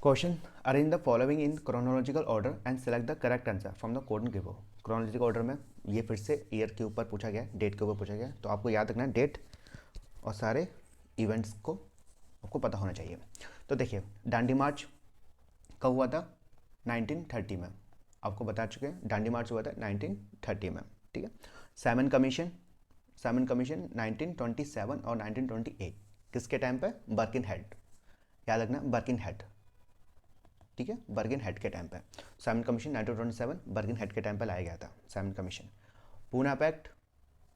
Question, arrange the following in chronological order and select the correct answer from the code give. Chronological order में ये फिर से ईयर के ऊपर पूछा गया है, डेट के ऊपर पूछा गया है। तो आपको याद रखना है डेट और सारे इवेंट्स को आपको पता होना चाहिए। तो देखिए डांडी मार्च कब हुआ था, 1930 में। आपको बता चुके हैं डांडी मार्च हुआ था 1930 में। ठीक है, साइमन कमीशन 1927 और 1928 किसके टाइम पे, बर्किनहेड। याद रखना बर्किनहेड, ठीक है, बर्किनहेड के टाइम पे। साइमन कमीशन 1927 बर्किनहेड के टाइम पे लाया गया था साइमन कमीशन। पूना पैक्ट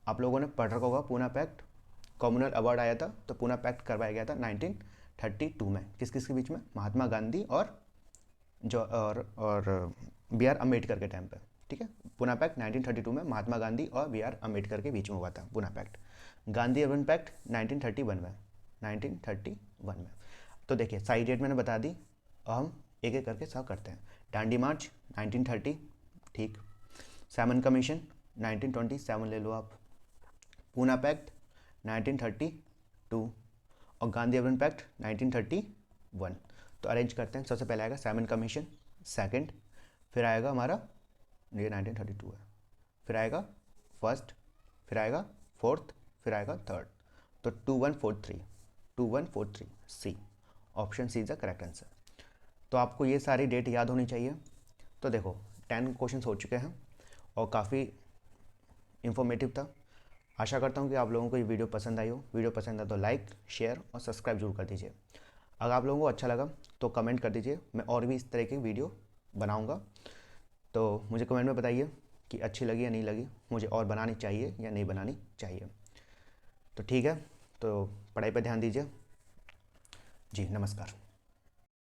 आप लोगों ने पढ़ रखा होगा, पूना पैक्ट कॉमनवेल्थ अवार्ड आया था। तो पूना पैक्ट करवाया गया था 1932 में। किस किस के बीच में, महात्मा गांधी और बी आर अम्बेडकर के टाइम पे। ठीक है, पूना पैक्ट 1932 में महात्मा गांधी और बी आर अम्बेडकर के बीच में हुआ था Poona pact. Gandhi urban pact 1931 में, 1931 में। तो देखिए सारी डेट मैंने बता दी, और हम एक एक करके सब करते हैं। डांडी मार्च 1930, ठीक। साइमन कमीशन 1927 ले लो आप। पूना पैक्ट 1932 और गांधी अर्बन पैक्ट 1931। तो अरेंज करते हैं। सबसे पहले आएगा साइमन कमीशन, सेकंड, फिर आएगा हमारा ये 1932 है, फिर आएगा फर्स्ट, फिर आएगा फोर्थ, फिर आएगा थर्ड। तो 2143 C, option C is the correct answer. तो आपको ये सारी डेट याद होनी चाहिए। तो देखो 10 क्वेश्चन हो चुके हैं और काफ़ी इंफॉर्मेटिव था। आशा करता हूँ कि आप लोगों को ये वीडियो पसंद आई हो। वीडियो पसंद आए तो लाइक, शेयर और सब्सक्राइब जरूर कर दीजिए। अगर आप लोगों को अच्छा लगा तो कमेंट कर दीजिए, मैं और भी इस तरह की वीडियो बनाऊँगा। तो मुझे कमेंट में बताइए कि अच्छी लगी या नहीं लगी, मुझे और बनानी चाहिए या नहीं बनानी चाहिए। तो ठीक है, तो पढ़ाई पर ध्यान दीजिए जी। नमस्कार।